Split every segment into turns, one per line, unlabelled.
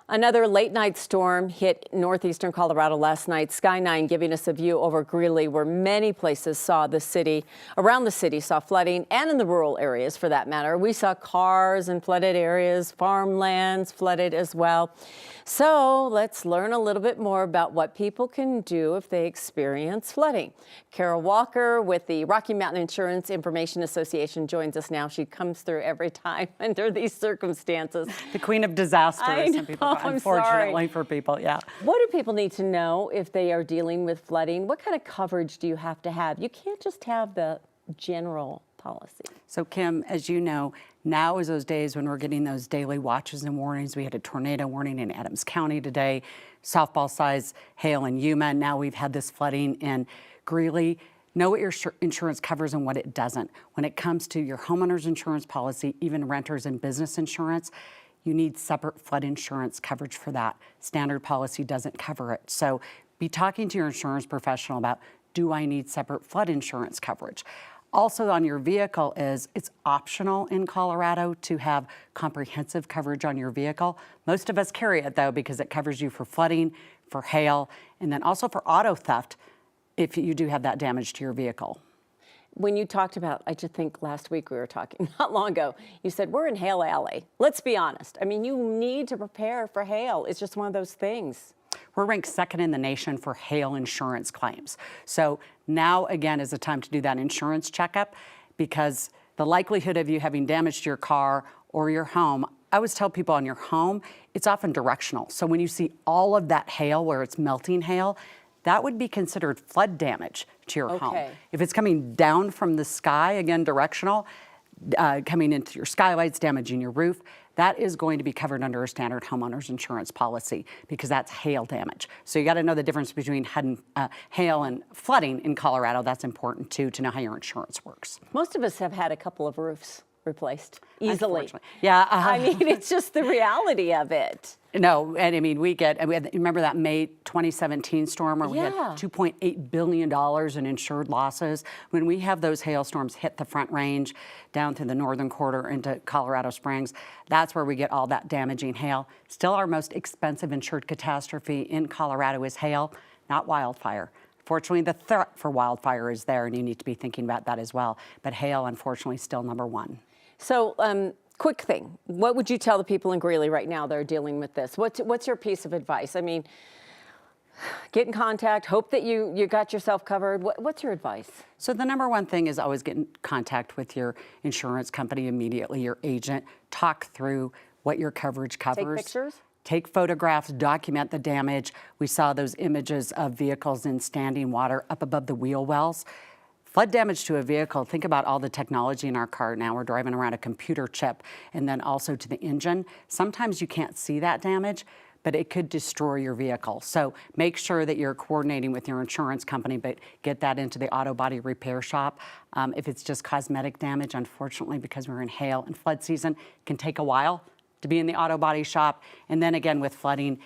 Another late night storm hit northeastern Colorado last night. Sky 9 giving us a view over Greeley, where many places around the city saw flooding, and in the rural areas for that matter. We saw cars in flooded areas, farmlands flooded as well. So let's learn a little bit more about what people can do if they experience flooding. Carole Walker with the Rocky Mountain Insurance Information Association joins us now. She comes through every time under these circumstances.
The queen of disasters, some people, unfortunately for people, yeah.
What do people need to know if they are dealing with flooding? What kind of coverage do you have to have? You can't just have the general policy.
So Kim, as you know, now is those days when we're getting those daily watches and warnings. We had a tornado warning in Adams County today, softball-sized hail in Yuma. Now we've had this flooding in Greeley. Know what your insurance covers and what it doesn't. When it comes to your homeowner's insurance policy, even renters and business insurance, you need separate flood insurance coverage for that. Standard policy doesn't cover it. So be talking to your insurance professional about, do I need separate flood insurance coverage? Also on your vehicle it's optional in Colorado to have comprehensive coverage on your vehicle. Most of us carry it though because it covers you for flooding, for hail, and then also for auto theft if you do have that damage to your vehicle.
When you talked about, I just think last week we were talking, not long ago, you said we're in Hail Alley. Let's be honest. I mean, you need to prepare for hail. It's just one of those things.
We're ranked second in the nation for hail insurance claims. So now again is the time to do that insurance checkup, because the likelihood of you having damage to your car or your home, I always tell people on your home, it's often directional. So when you see all of that hail where it's melting hail, that would be considered flood damage to your home. If it's coming down from the sky, again, directional, coming into your skylights, damaging your roof, that is going to be covered under a standard homeowner's insurance policy because that's hail damage. So you got to know the difference between hail and flooding in Colorado. That's important too, to know how your insurance works.
Most of us have had a couple of roofs replaced easily.
Yeah.
I mean, it's just the reality of it.
No, and I mean, remember that May 2017 storm where we had $2.8 billion in insured losses? When we have those hailstorms hit the Front Range down through the northern quarter into Colorado Springs, that's where we get all that damaging hail. Still our most expensive insured catastrophe in Colorado is hail, not wildfire. Fortunately, the threat for wildfire is there, and you need to be thinking about that as well. But hail, unfortunately, still number one.
So, quick thing, what would you tell the people in Greeley right now that are dealing with this? What's your piece of advice? I mean, get in contact, hope that you got yourself covered. What's your advice?
So the number one thing is always get in contact with your insurance company immediately, your agent. Talk through what your coverage covers.
Take pictures?
Take photographs, document the damage. We saw those images of vehicles in standing water up above the wheel wells. Flood damage to a vehicle, think about all the technology in our car now. We're driving around a computer chip, and then also to the engine. Sometimes you can't see that damage, but it could destroy your vehicle. So make sure that you're coordinating with your insurance company, but get that into the auto body repair shop. If it's just cosmetic damage, unfortunately, because we're in hail and flood season, it can take a while to be in the auto body shop. And then again with flooding,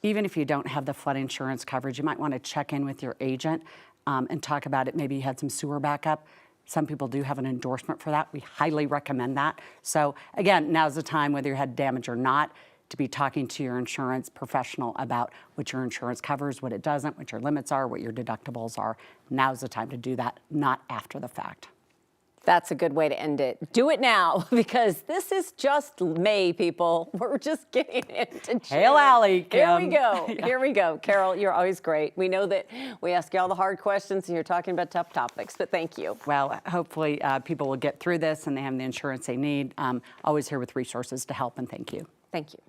even if you don't have the flood insurance coverage, you might want to check in with your agent and talk about it. Maybe you had some sewer backup. Some people do have an endorsement for that. We highly recommend that. So again, now's the time, whether you had damage or not, to be talking to your insurance professional about what your insurance covers, what it doesn't, what your limits are, what your deductibles are. Now's the time to do that, not after the fact.
That's a good way to end it. Do it now, because this is just May, people. We're just getting into June.
Hail Alley, Kim.
Here we go. Yeah. Here we go. Carole, you're always great. We know that we ask you all the hard questions and you're talking about tough topics, but thank you.
Well, hopefully people will get through this and they have the insurance they need. Always here with resources to help, and thank you.
Thank you.